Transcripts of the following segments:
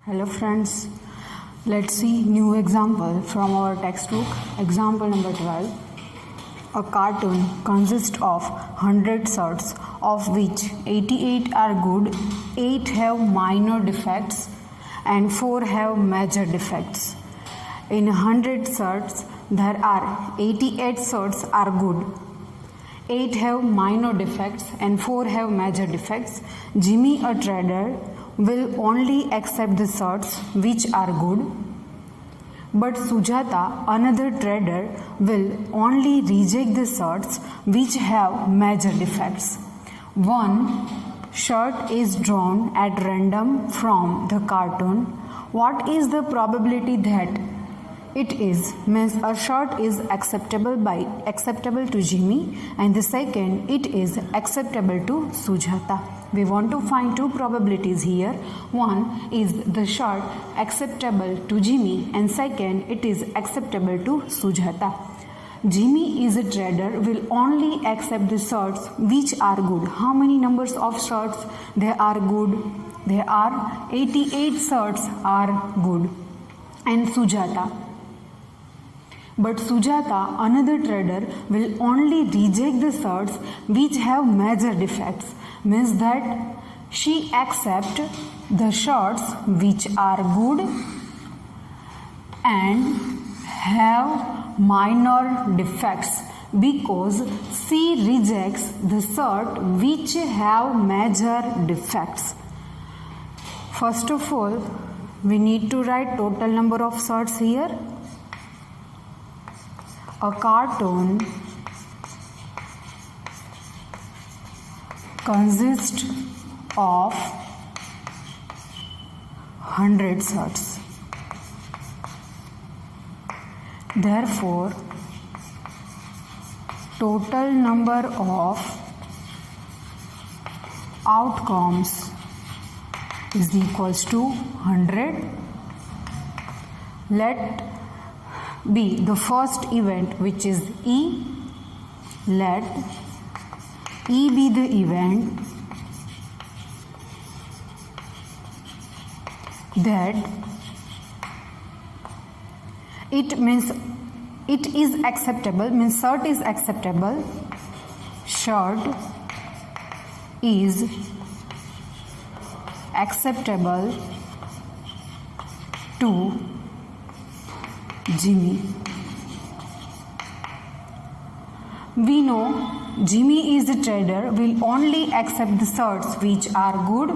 Hello friends, let's see new example from our textbook. Example number 12. A cartoon consists of 100 shots, of which 88 are good, 8 have minor defects and 4 have major defects. In 100 shots, there are 88 shots are good, 8 have minor defects and 4 have major defects. Jimmy, a trader, will only accept the shots which are good, but Sujata, another trader, will only reject the shots which have major defects. One shot is drawn at random from the cartoon. What is the probability that it is means a shot is acceptable to Jimmy and the second it is acceptable to Sujata? We want to find two probabilities here. One is the shot acceptable to Jimmy and second it is acceptable to Sujata. Jimmy is a trader, will only accept the shots which are good. How many numbers of shots they are good? There are 88 shots are good. And Sujata. But Sujata, another trader, will only reject the shots which have major defects. Means that she accepts the shots which are good and have minor defects because she rejects the shots which have major defects. First of all, we need to write total number of shots here. A cartoon consists of 100 shots. Therefore, total number of outcomes is equals to 100. Let be the first event, which is E. Let E be the event that it means it is acceptable, means shot is acceptable. Shot is acceptable to Jimmy. We know Jimmy is a trader, will only accept the shots which are good.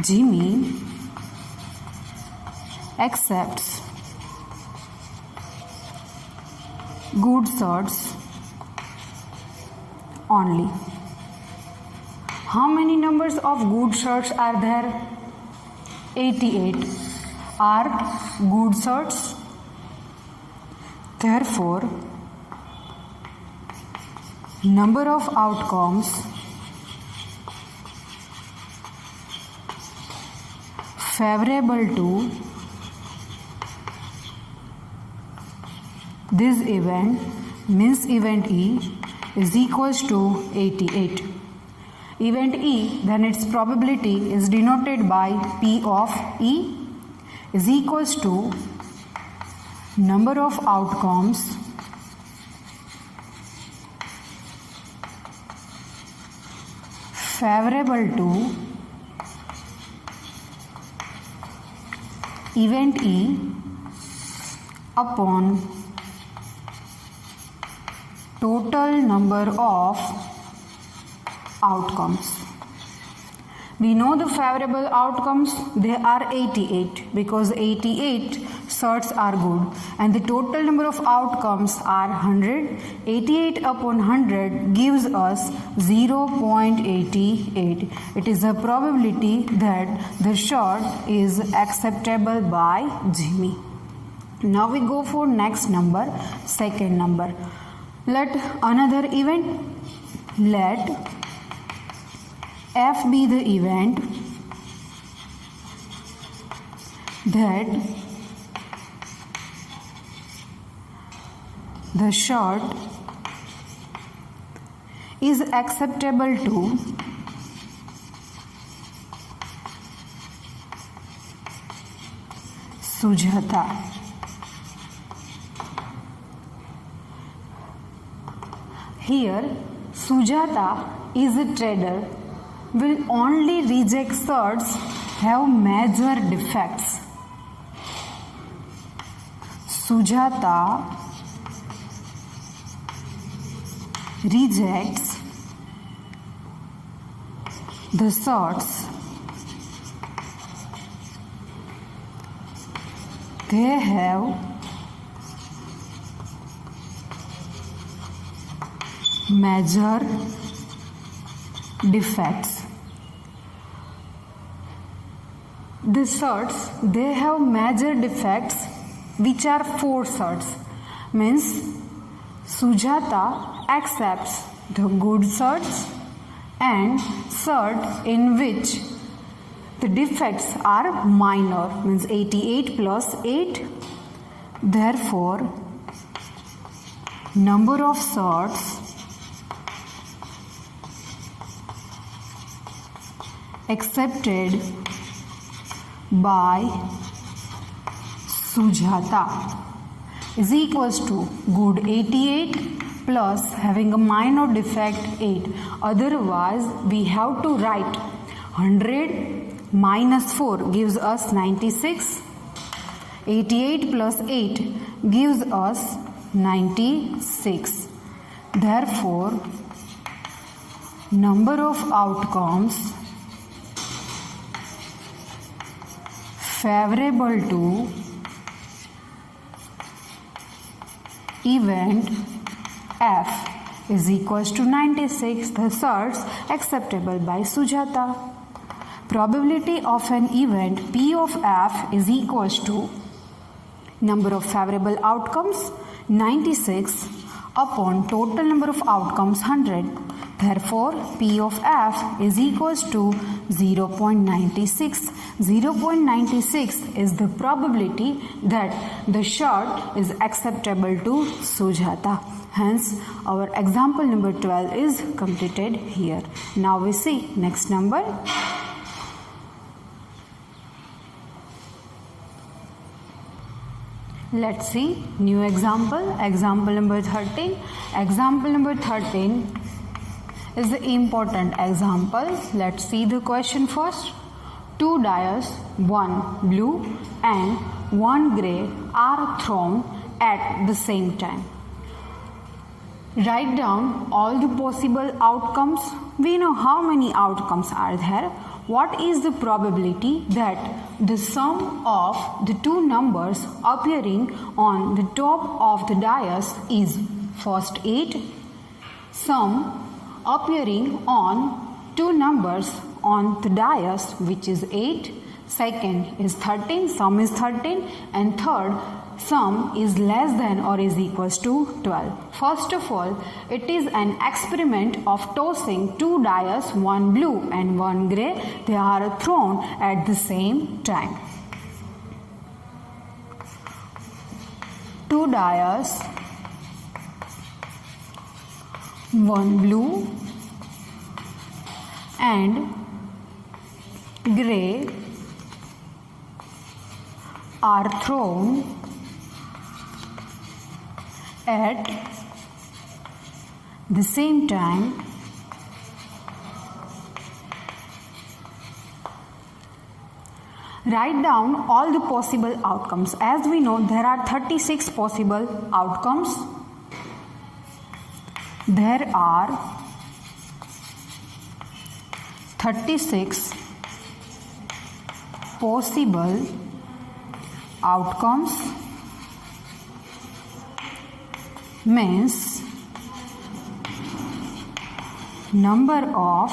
Jimmy accepts good shots only. How many numbers of good shots are there? 88 are good shots. Therefore, number of outcomes favorable to this event means event E is equals to 88. Event E, then its probability is denoted by P of E is equals to number of outcomes favorable to event E upon total number of outcomes. We know the favorable outcomes, they are 88 because 88 shots are good and the total number of outcomes are 100. 88 upon 100 gives us 0.88. It is a probability that the shot is acceptable by Jimmy. Now we go for next number, second number. Let another event, let F be the event that the shot is acceptable to Sujata. Here, Sujata is a trader, will only reject certs have major defects. Sujata rejects the certs they have major defects. The certs they have major defects, which are 4 certs. Means Sujata accepts the good certs and cert in which the defects are minor, means 88 plus 8. Therefore, number of certs accepted by Sujata is equals to good 88 plus having a minor defect 8. Otherwise, we have to write 100 minus 4 gives us 96. 88 plus 8 gives us 96. Therefore, number of outcomes favorable to event F is equals to 96, the certs acceptable by Sujata. Probability of an event P of F is equals to number of favorable outcomes 96 upon total number of outcomes 100. Therefore, P of F is equals to 0.96. 0.96 is the probability that the cert is acceptable to Sujata. Hence, our example number 12 is completed here. Now we see next number. Let's see new example. Example number 13. Example number 13 is the important example. Let's see the question first. 2 dice, 1 blue and 1 grey are thrown at the same time. Write down all the possible outcomes. We know how many outcomes are there. What is the probability that the sum of the two numbers appearing on the top of the dice is first 8, sum appearing on two numbers on the dice which is 8, second is 13, sum is 13, and third sum is less than or is equals to 12. First of all, it is an experiment of tossing 2 dice, 1 blue and 1 grey. They are thrown at the same time. 2 dice, 1 blue and grey are thrown at the same time. Write down all the possible outcomes. As we know, there are 36 possible outcomes. There are 36 possible outcomes, means number of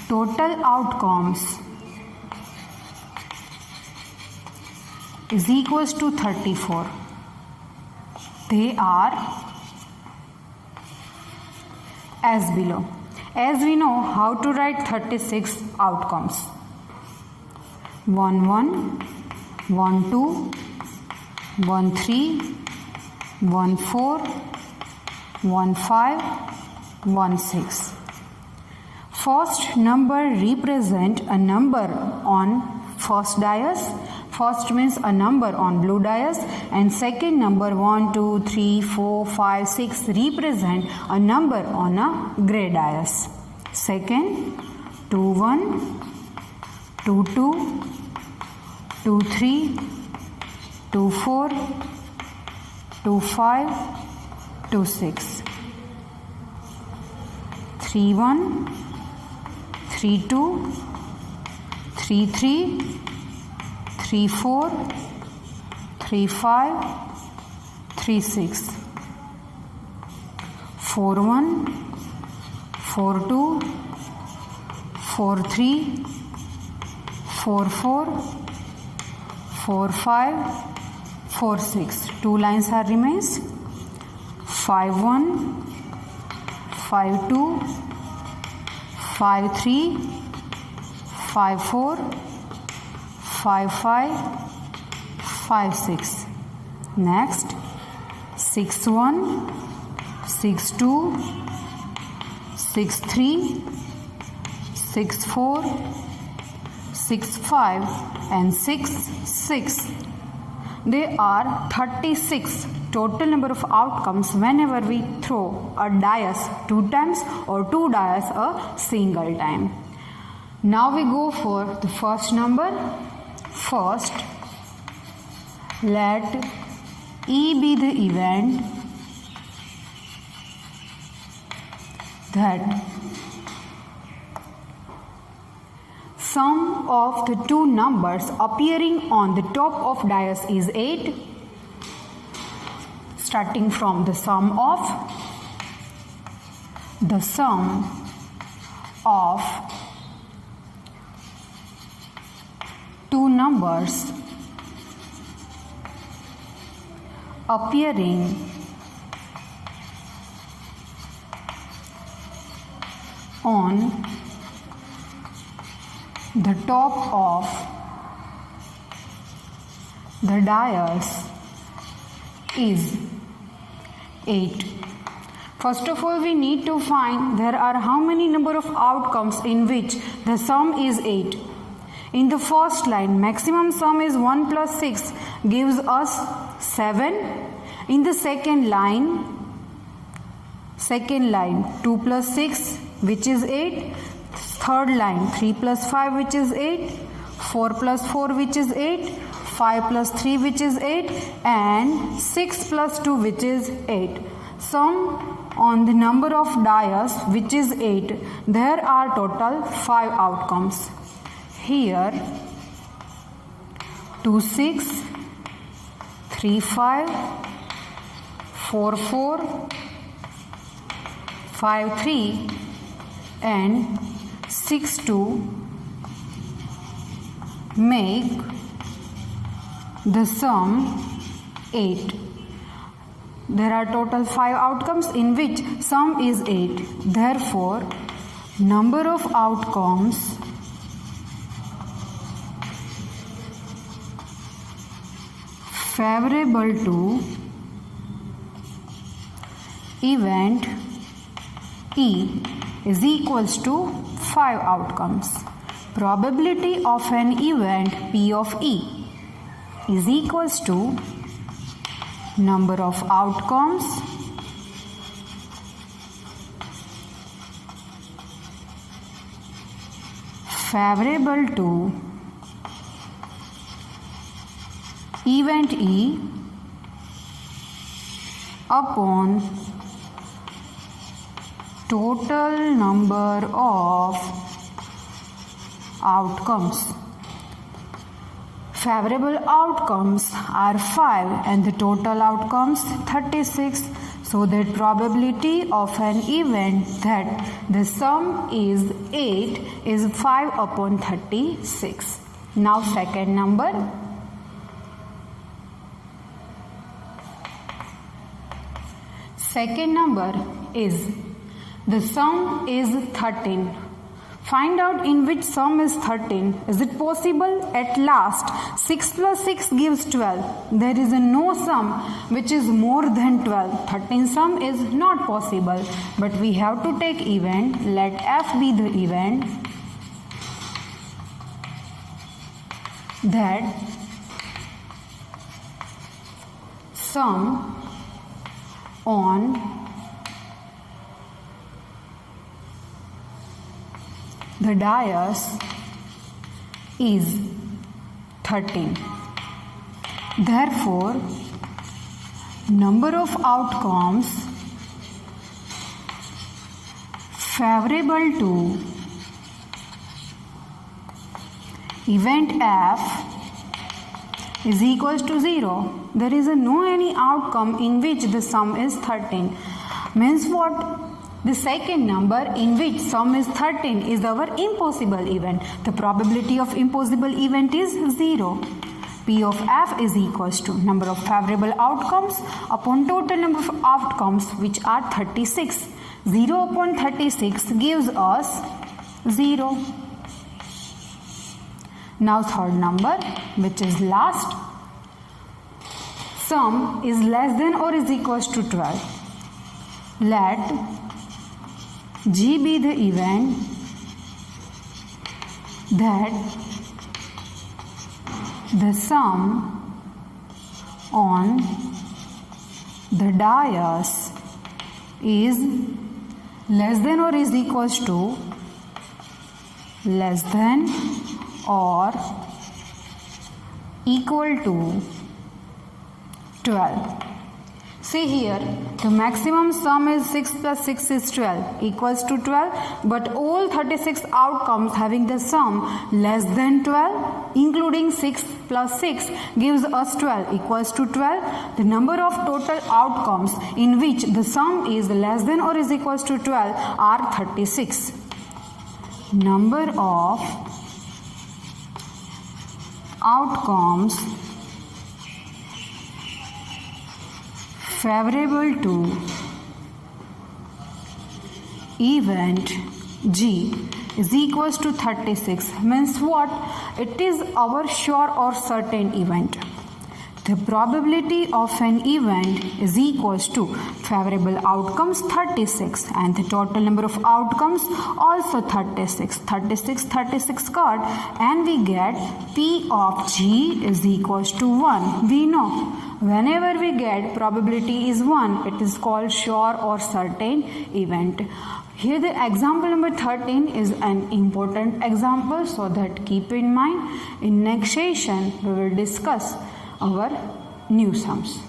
total outcomes is equals to 34. They are as below. As we know how to write 36 outcomes. 1 1, 1 2, 1 3, 1 4, 1 5, 1 6. First number represent a number on first dice. First means a number on blue dice, and second number 1, 2, 3, 4, 5, 6 represent a number on a gray dice. Second, 2, 1, 2, 2, 2, 3, 2, 4, 2, 5, 2, 6. 3, 1, 3, 2, 3, 3, 3, 4, 3, 5, 3, 6. 4, 1, 4, 2, 4, 3, 4, 4, 4, 5, 4, 6. 2 lines are remains. 5, 1, 5, 2, 5, 3, 5, 4, 5, 5, 5, 6. Next, 6, 1, 6, 2, 6, 3, 6, 4, 6, 5 and 6, 6. There are 36 total number of outcomes whenever we throw a dice 2 times or 2 dice a single time. Now we go for the first number. First, let E be the event that sum of the two numbers appearing on the top of dice is 8. Starting from the sum of two numbers appearing on the top of the dice is 8. First of all, we need to find there are how many number of outcomes in which the sum is 8. In the first line, maximum sum is 1 plus 6 gives us 7. In the second line 2 plus 6 which is 8. Third line 3 plus 5 which is 8. 4 plus 4 which is 8. 5 plus 3 which is 8 and 6 plus 2 which is 8. Sum on the number of dice which is 8. There are total 5 outcomes. Here 2 6, 3 5, 4 4, 5 3 and 6 2 make the sum 8. There are total 5 outcomes in which sum is 8. Therefore, number of outcomes favorable to event E is equals to 5 outcomes. Probability of an event P of E is equals to number of outcomes favorable to event E upon total number of outcomes. Favorable outcomes are 5 and the total outcomes 36. So that probability of an event that the sum is 8 is 5 upon 36. Now second number. Second number is the sum is 13. Find out in which sum is 13. Is it possible? At last, 6 plus 6 gives 12. There is no sum which is more than 12. 13 sum is not possible. But we have to take event. Let F be the event that sum on the dais is 13. Therefore, number of outcomes favorable to event F is equals to 0. There is no any outcome in which the sum is 13. Means what? The second number in which sum is 13 is our impossible event. The probability of impossible event is 0. P of F is equals to number of favorable outcomes upon total number of outcomes, which are 36. 0 upon 36 gives us 0. Now third number, which is last. Sum is less than or is equals to 12. Let G be the event that the sum on the dais is less than or is equals to less than or equal to 12. See here, the maximum sum is 6 plus 6 is 12 equals to 12, but all 36 outcomes having the sum less than 12 including 6 plus 6 gives us 12 equals to 12. The number of total outcomes in which the sum is less than or is equals to 12 are 36. Number of outcomes favorable to event G is equals to 36. Means what? It is our sure or certain event. The probability of an event is equals to favorable outcomes 36 and the total number of outcomes also 36. 36 got, and we get P of G is equals to 1. We know whenever we get probability is 1, it is called sure or certain event. Here the example number 13 is an important example, so that keep in mind. In next session we will discuss our new sums.